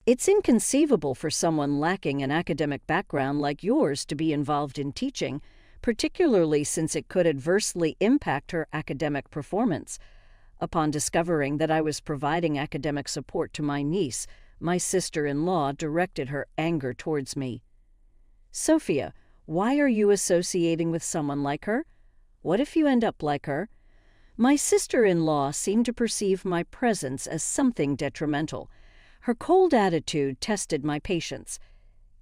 It's inconceivable for someone lacking an academic background like yours to be involved in teaching, particularly since it could adversely impact her academic performance. Upon discovering that I was providing academic support to my niece, my sister-in-law directed her anger towards me. "Sophia, why are you associating with someone like her? What if you end up like her?" My sister-in-law seemed to perceive my presence as something detrimental. Her cold attitude tested my patience.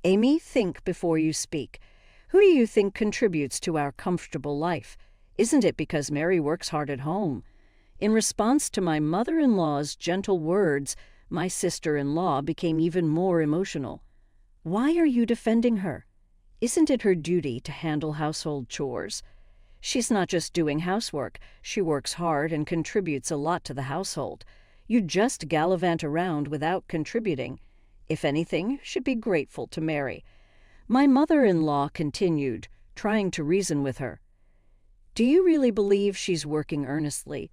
"Amy, think before you speak. Who do you think contributes to our comfortable life? Isn't it because Mary works hard at home?" In response to my mother-in-law's gentle words, my sister-in-law became even more emotional. "Why are you defending her? Isn't it her duty to handle household chores? She's not just doing housework, she works hard and contributes a lot to the household. You just gallivant around without contributing. If anything, should be grateful to Mary." My mother-in-law continued, trying to reason with her. "Do you really believe she's working earnestly?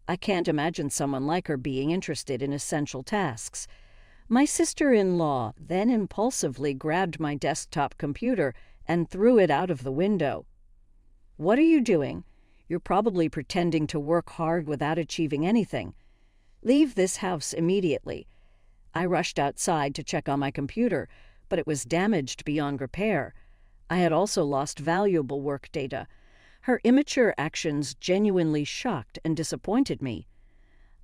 I can't imagine someone like her being interested in essential tasks." My sister-in-law then impulsively grabbed my desktop computer and threw it out of the window. "What are you doing? You're probably pretending to work hard without achieving anything. Leave this house immediately." I rushed outside to check on my computer, but it was damaged beyond repair. I had also lost valuable work data. Her immature actions genuinely shocked and disappointed me.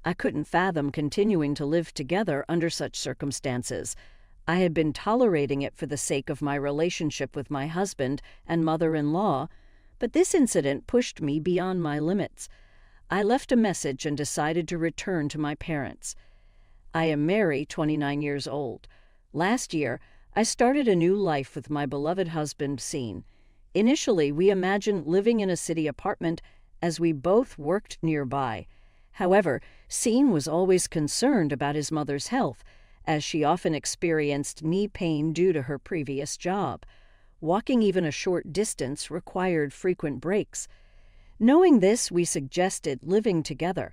I couldn't fathom continuing to live together under such circumstances. I had been tolerating it for the sake of my relationship with my husband and mother-in-law, but this incident pushed me beyond my limits. I left a message and decided to return to my parents. I am Mary, 29 years old. Last year, I started a new life with my beloved husband, Scene. Initially, we imagined living in a city apartment as we both worked nearby. However, Scene was always concerned about his mother's health, as she often experienced knee pain due to her previous job. Walking even a short distance required frequent breaks. Knowing this, we suggested living together.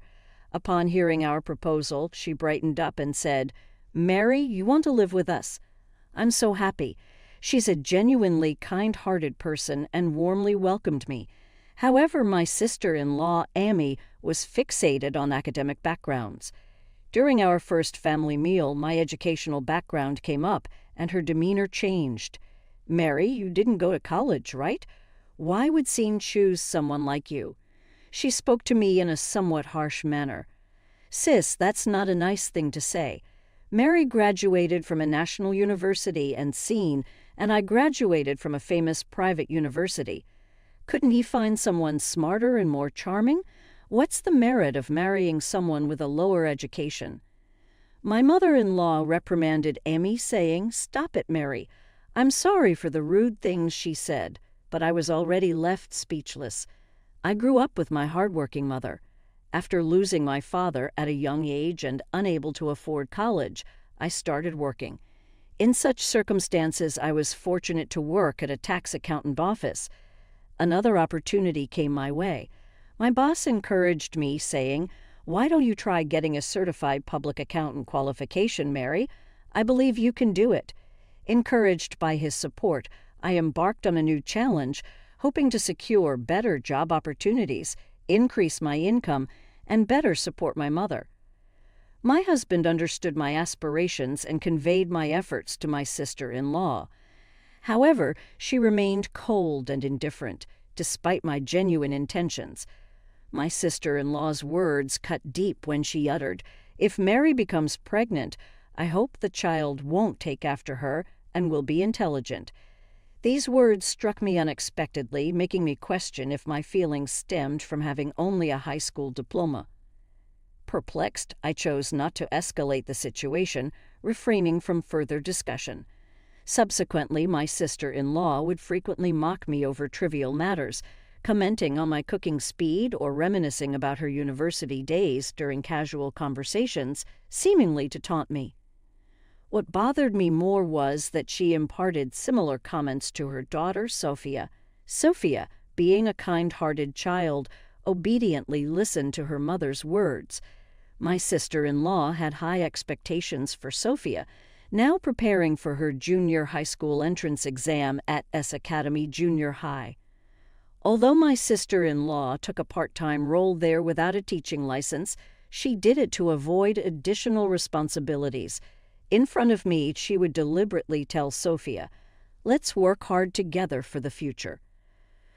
Upon hearing our proposal, she brightened up and said, "Mary, you want to live with us? I'm so happy." She's a genuinely kind-hearted person and warmly welcomed me. However, my sister-in-law, Amy, was fixated on academic backgrounds. During our first family meal, my educational background came up, and her demeanor changed. "Mary, you didn't go to college, right? Why would Scene choose someone like you?" She spoke to me in a somewhat harsh manner. "Sis, that's not a nice thing to say. Mary graduated from a national university and Scene, and I graduated from a famous private university. Couldn't he find someone smarter and more charming? What's the merit of marrying someone with a lower education?" My mother-in-law reprimanded Amy, saying, "Stop it, Mary. I'm sorry for the rude things she said, but I was already left speechless. I grew up with my hardworking mother. After losing my father at a young age and unable to afford college, I started working. In such circumstances, I was fortunate to work at a tax accountant office. Another opportunity came my way. My boss encouraged me, saying, 'Why don't you try getting a certified public accountant qualification, Mary? I believe you can do it.' Encouraged by his support, I embarked on a new challenge, hoping to secure better job opportunities, increase my income, and better support my mother. My husband understood my aspirations and conveyed my efforts to my sister-in-law. However, she remained cold and indifferent, despite my genuine intentions. My sister-in-law's words cut deep when she uttered, 'If Mary becomes pregnant, I hope the child won't take after her and will be intelligent.' These words struck me unexpectedly, making me question if my feelings stemmed from having only a high school diploma. Perplexed, I chose not to escalate the situation, refraining from further discussion. Subsequently, my sister-in-law would frequently mock me over trivial matters, commenting on my cooking speed or reminiscing about her university days during casual conversations, seemingly to taunt me. What bothered me more was that she imparted similar comments to her daughter, Sophia. Sophia, being a kind-hearted child, obediently listened to her mother's words. My sister-in-law had high expectations for Sophia, now preparing for her junior high school entrance exam at S Academy Junior High. Although my sister-in-law took a part-time role there without a teaching license, she did it to avoid additional responsibilities. In front of me, she would deliberately tell Sophia, "Let's work hard together for the future."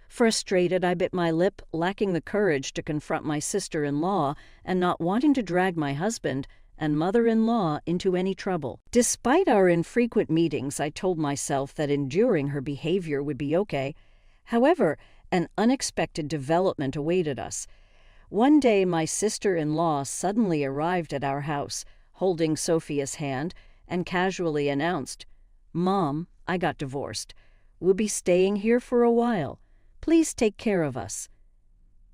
Frustrated, I bit my lip, lacking the courage to confront my sister-in-law and not wanting to drag my husband and mother-in-law into any trouble. Despite our infrequent meetings, I told myself that enduring her behavior would be okay. However, an unexpected development awaited us. One day, my sister-in-law suddenly arrived at our house, holding Sophia's hand, and casually announced, "Mom, I got divorced. We'll be staying here for a while. Please take care of us."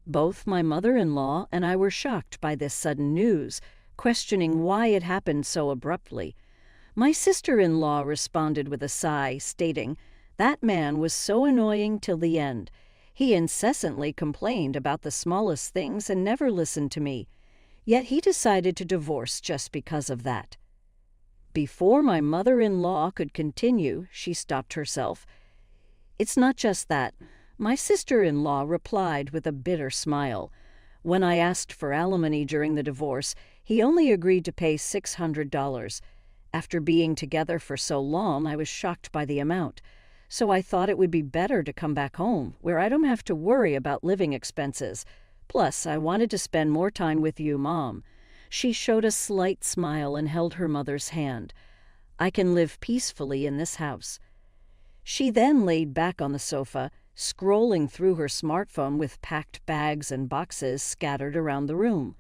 Both my mother-in-law and I were shocked by this sudden news, questioning why it happened so abruptly. My sister-in-law responded with a sigh, stating, "That man was so annoying till the end. He incessantly complained about the smallest things and never listened to me. Yet he decided to divorce just because of that." Before my mother-in-law could continue, she stopped herself. "It's not just that." My sister-in-law replied with a bitter smile. When I asked for alimony during the divorce, he only agreed to pay $600. After being together for so long, I was shocked by the amount. So I thought it would be better to come back home, where I don't have to worry about living expenses. Plus, I wanted to spend more time with you, Mom. She showed a slight smile and held her mother's hand. "I can live peacefully in this house." She then laid back on the sofa, scrolling through her smartphone with packed bags and boxes scattered around the room.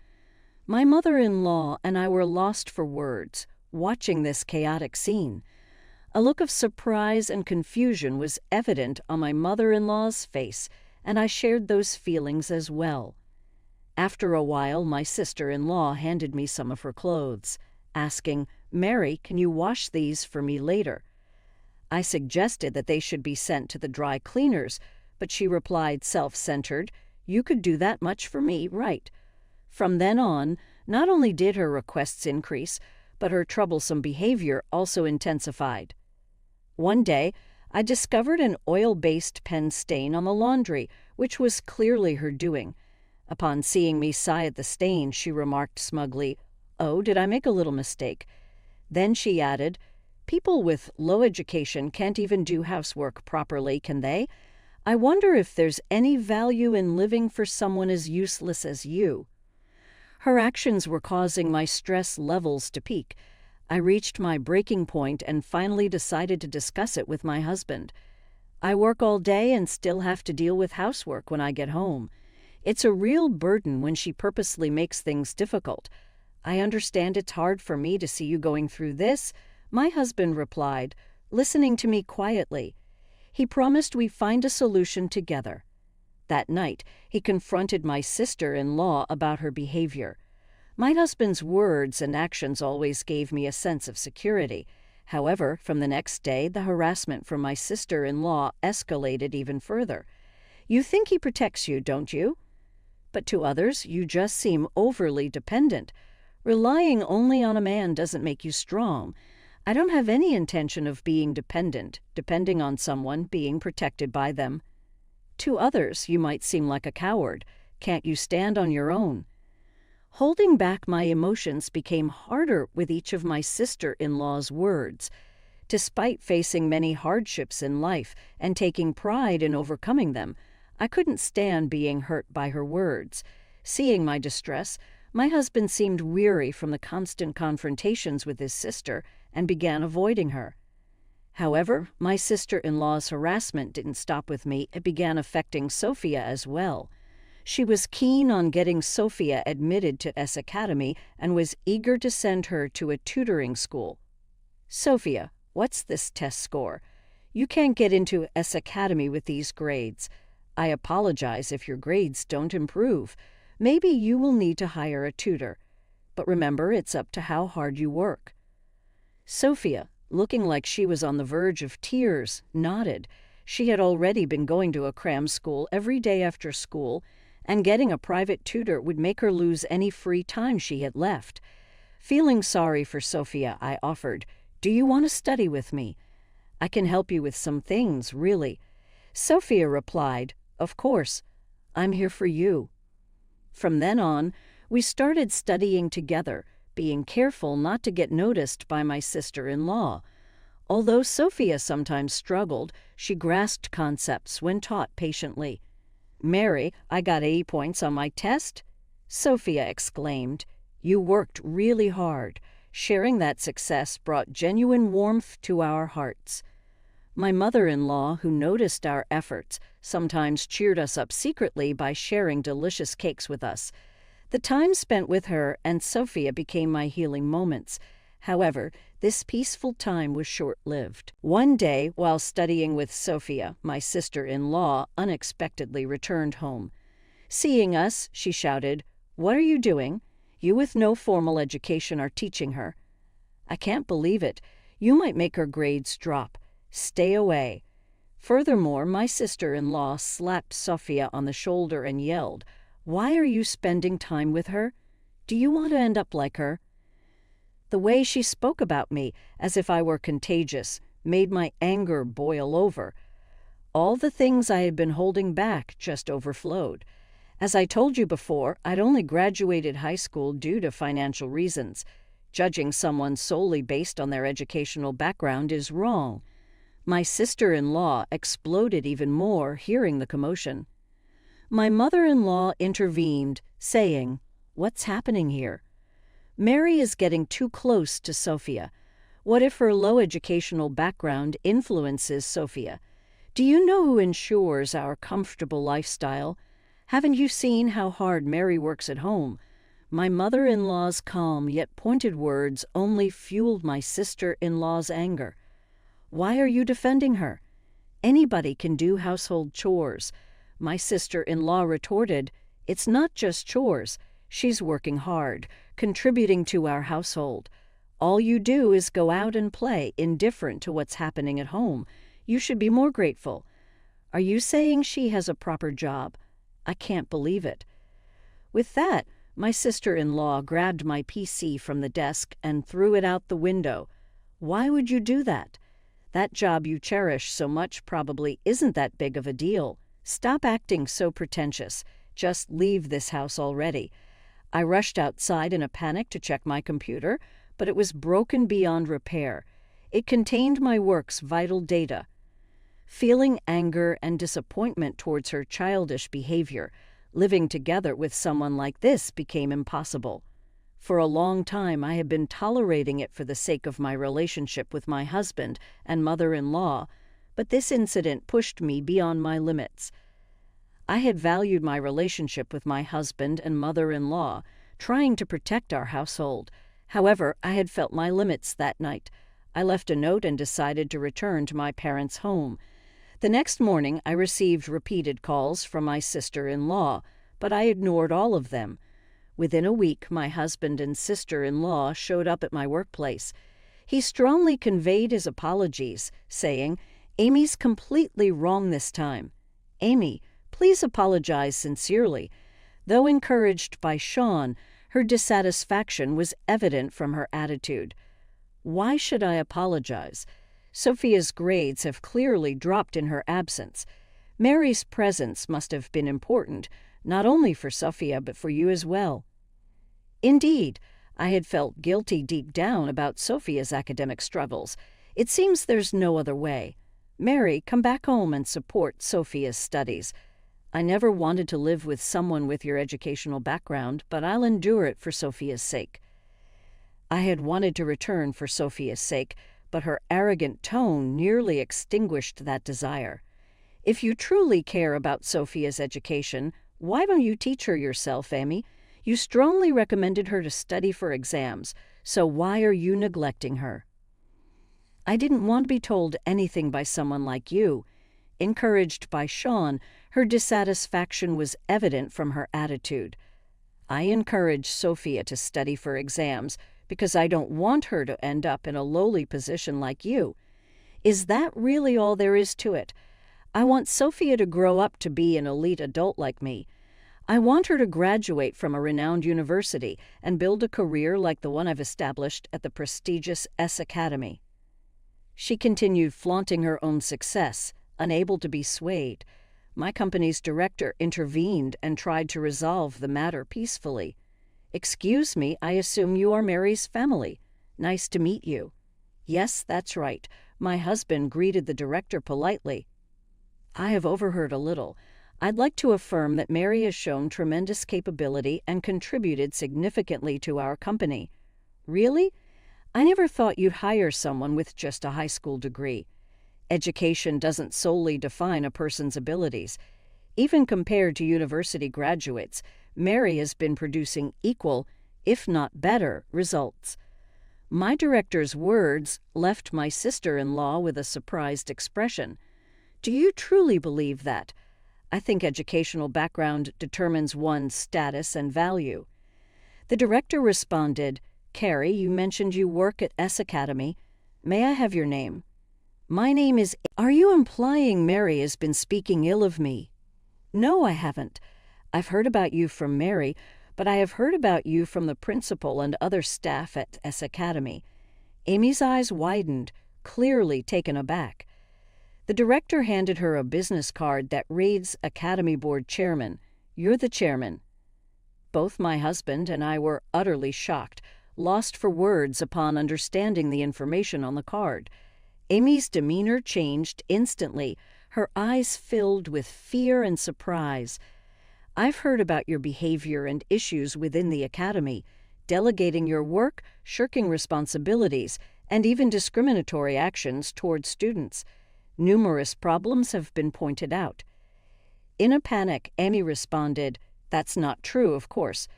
My mother-in-law and I were lost for words, watching this chaotic scene. A look of surprise and confusion was evident on my mother-in-law's face, and I shared those feelings as well. After a while, my sister-in-law handed me some of her clothes, asking, "Mary, can you wash these for me later?" I suggested that they should be sent to the dry cleaners, but she replied, self-centered, "You could do that much for me, right?" From then on, not only did her requests increase, but her troublesome behavior also intensified. One day, I discovered an oil-based pen stain on the laundry, which was clearly her doing. Upon seeing me sigh at the stain, she remarked smugly, "Oh, did I make a little mistake?" Then she added, "People with low education can't even do housework properly, can they? I wonder if there's any value in living for someone as useless as you." Her actions were causing my stress levels to peak. I reached my breaking point and finally decided to discuss it with my husband. "I work all day and still have to deal with housework when I get home. It's a real burden when she purposely makes things difficult. I understand it's hard for me to see you going through this," my husband replied, listening to me quietly. He promised we find a solution together. That night, he confronted my sister-in-law about her behavior. My husband's words and actions always gave me a sense of security. However, from the next day, the harassment from my sister-in-law escalated even further. "You think he protects you, don't you? But to others, you just seem overly dependent. Relying only on a man doesn't make you strong. I don't have any intention of being dependent, depending on someone, being protected by them. To others, you might seem like a coward. Can't you stand on your own?" Holding back my emotions became harder with each of my sister-in-law's words. Despite facing many hardships in life and taking pride in overcoming them, I couldn't stand being hurt by her words. Seeing my distress, my husband seemed weary from the constant confrontations with his sister and began avoiding her. However, my sister-in-law's harassment didn't stop with me. It began affecting Sophia as well. She was keen on getting Sophia admitted to S Academy and was eager to send her to a tutoring school. "Sophia, what's this test score? You can't get into S Academy with these grades. I apologize if your grades don't improve. Maybe you will need to hire a tutor. But remember, it's up to how hard you work." Sophia, looking like she was on the verge of tears, nodded. She had already been going to a cram school every day after school, and getting a private tutor would make her lose any free time she had left. Feeling sorry for Sophia, I offered, "Do you want to study with me? I can help you with some things, really." Sophia replied, "Of course. I'm here for you." From then on, we started studying together, being careful not to get noticed by my sister-in-law. Although Sophia sometimes struggled, she grasped concepts when taught patiently. "Mary, I got 80 points on my test?" Sophia exclaimed. "You worked really hard." Sharing that success brought genuine warmth to our hearts. My mother-in-law, who noticed our efforts, sometimes cheered us up secretly by sharing delicious cakes with us. The time spent with her and Sophia became my healing moments. However, this peaceful time was short-lived. One day, while studying with Sophia, my sister-in-law unexpectedly returned home. Seeing us, she shouted, "What are you doing? You with no formal education are teaching her." "I can't believe it. You might make her grades drop. Stay away." Furthermore, my sister-in-law slapped Sophia on the shoulder and yelled, "Why are you spending time with her? Do you want to end up like her?" The way she spoke about me, as if I were contagious, made my anger boil over. All the things I had been holding back just overflowed. As I told you before, I'd only graduated high school due to financial reasons. Judging someone solely based on their educational background is wrong. My sister-in-law exploded even more hearing the commotion. My mother-in-law intervened, saying, "What's happening here? Mary is getting too close to Sophia. What if her low educational background influences Sophia? Do you know who ensures our comfortable lifestyle? Haven't you seen how hard Mary works at home?" My mother-in-law's calm yet pointed words only fueled my sister-in-law's anger. "Why are you defending her? Anybody can do household chores." My sister-in-law retorted, "It's not just chores. She's working hard, contributing to our household. All you do is go out and play, indifferent to what's happening at home. You should be more grateful. Are you saying she has a proper job? I can't believe it." With that, my sister-in-law grabbed my PC from the desk and threw it out the window. "Why would you do that? That job you cherish so much probably isn't that big of a deal. Stop acting so pretentious. Just leave this house already." I rushed outside in a panic to check my computer, but it was broken beyond repair. It contained my work's vital data. Feeling anger and disappointment towards her childish behavior, living together with someone like this became impossible. For a long time, I had been tolerating it for the sake of my relationship with my husband and mother-in-law, but this incident pushed me beyond my limits. I had valued my relationship with my husband and mother-in-law, trying to protect our household. However, I had felt my limits that night. I left a note and decided to return to my parents' home. The next morning, I received repeated calls from my sister-in-law, but I ignored all of them. Within a week, my husband and sister-in-law showed up at my workplace. He strongly conveyed his apologies, saying, "Amy's completely wrong this time. Amy, please apologize sincerely." Though encouraged by Sean, her dissatisfaction was evident from her attitude. Why should I apologize? Sophia's grades have clearly dropped in her absence. Mary's presence must have been important, not only for Sophia but for you as well. Indeed, I had felt guilty deep down about Sophia's academic struggles. It seems there's no other way. Mary, come back home and support Sophia's studies. I never wanted to live with someone with your educational background, but I'll endure it for Sophia's sake. I had wanted to return for Sophia's sake, but her arrogant tone nearly extinguished that desire. If you truly care about Sophia's education, why don't you teach her yourself, Amy? You strongly recommended her to study for exams, so why are you neglecting her? I didn't want to be told anything by someone like you. Encouraged by Sean, her dissatisfaction was evident from her attitude. I encouraged Sophia to study for exams because I don't want her to end up in a lowly position like you. Is that really all there is to it? I want Sophia to grow up to be an elite adult like me. I want her to graduate from a renowned university and build a career like the one I've established at the prestigious S Academy. She continued flaunting her own success, unable to be swayed. My company's director intervened and tried to resolve the matter peacefully. "Excuse me, I assume you are Mary's family. Nice to meet you." "Yes, that's right." My husband greeted the director politely. "I have overheard a little. I'd like to affirm that Mary has shown tremendous capability and contributed significantly to our company." "Really? I never thought you'd hire someone with just a high school degree." Education doesn't solely define a person's abilities. Even compared to university graduates, Mary has been producing equal, if not better, results. My director's words left my sister-in-law with a surprised expression. "Do you truly believe that?" "I think educational background determines one's status and value." The director responded, "Carrie, you mentioned you work at S Academy. May I have your name?" "My name is—" "Are you implying Mary has been speaking ill of me?" "No, I haven't. I've heard about you from Mary, but I have heard about you from the principal and other staff at S Academy." Amy's eyes widened, clearly taken aback. The director handed her a business card that reads Academy Board Chairman. "You're the chairman." Both my husband and I were utterly shocked, lost for words upon understanding the information on the card. Amy's demeanor changed instantly, her eyes filled with fear and surprise. "I've heard about your behavior and issues within the academy, delegating your work, shirking responsibilities, and even discriminatory actions toward students. Numerous problems have been pointed out." In a panic, Amy responded, "That's not true, of course."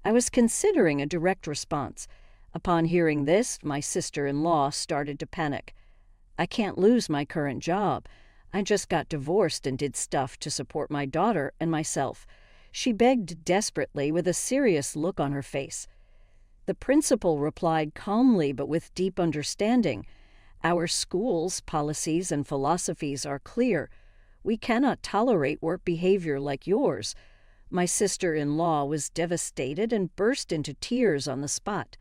I was considering a direct response. Upon hearing this, my sister-in-law started to panic. "I can't lose my current job. I just got divorced and did stuff to support my daughter and myself." She begged desperately with a serious look on her face. The principal replied calmly but with deep understanding. "Our school's policies and philosophies are clear. We cannot tolerate work behavior like yours." My sister-in-law was devastated and burst into tears on the spot.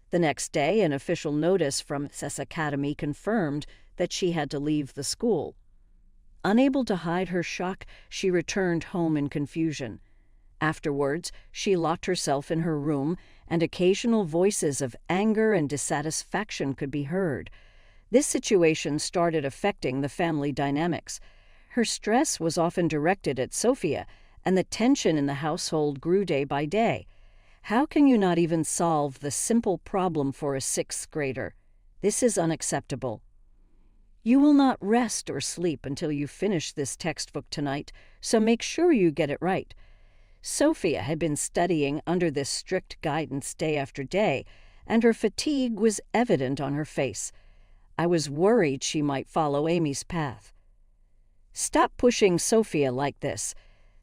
The next day, an official notice from S Academy confirmed that she had to leave the school. Unable to hide her shock, she returned home in confusion. Afterwards, she locked herself in her room, and occasional voices of anger and dissatisfaction could be heard. This situation started affecting the family dynamics. Her stress was often directed at Sophia, and the tension in the household grew day by day. How can you not even solve the simple problem for a sixth grader? This is unacceptable. "You will not rest or sleep until you finish this textbook tonight, so make sure you get it right." Sophia had been studying under this strict guidance day after day, and her fatigue was evident on her face. I was worried she might follow Amy's path. "Stop pushing Sophia like this.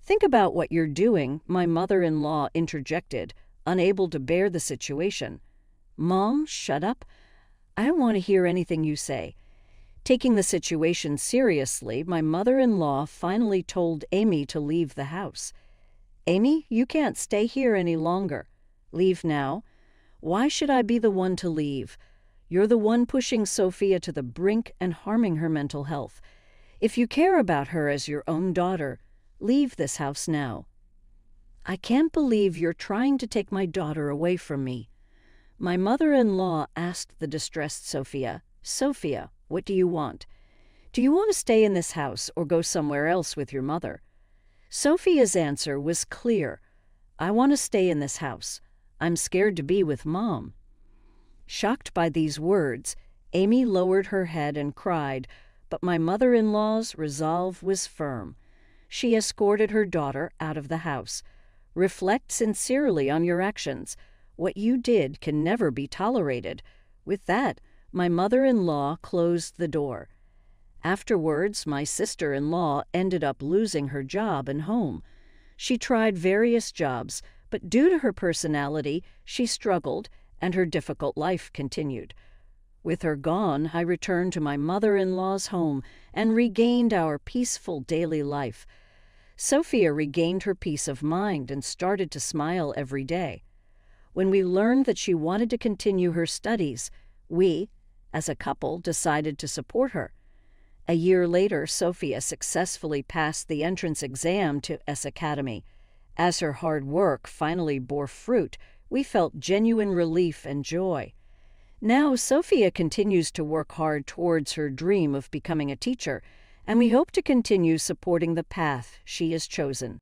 Think about what you're doing," my mother-in-law interjected, unable to bear the situation. "Mom, shut up. I don't want to hear anything you say." Taking the situation seriously, my mother-in-law finally told Amy to leave the house. "Amy, you can't stay here any longer. Leave now." "Why should I be the one to leave? You're the one pushing Sophia to the brink and harming her mental health. If you care about her as your own daughter, leave this house now." "I can't believe you're trying to take my daughter away from me." My mother-in-law asked the distressed Sophia, "Sophia, what do you want? Do you want to stay in this house or go somewhere else with your mother?" Sophia's answer was clear. "I want to stay in this house. I'm scared to be with Mom." Shocked by these words, Amy lowered her head and cried, but my mother-in-law's resolve was firm. She escorted her daughter out of the house. "Reflect sincerely on your actions. What you did can never be tolerated." With that, my mother-in-law closed the door. Afterwards, my sister-in-law ended up losing her job and home. She tried various jobs, but due to her personality, she struggled, and her difficult life continued. With her gone, I returned to my mother-in-law's home and regained our peaceful daily life. Sophia regained her peace of mind and started to smile every day. When we learned that she wanted to continue her studies, we, as a couple, decided to support her. A year later, Sophia successfully passed the entrance exam to S Academy. As her hard work finally bore fruit, we felt genuine relief and joy. Now, Sophia continues to work hard towards her dream of becoming a teacher, and we hope to continue supporting the path she has chosen.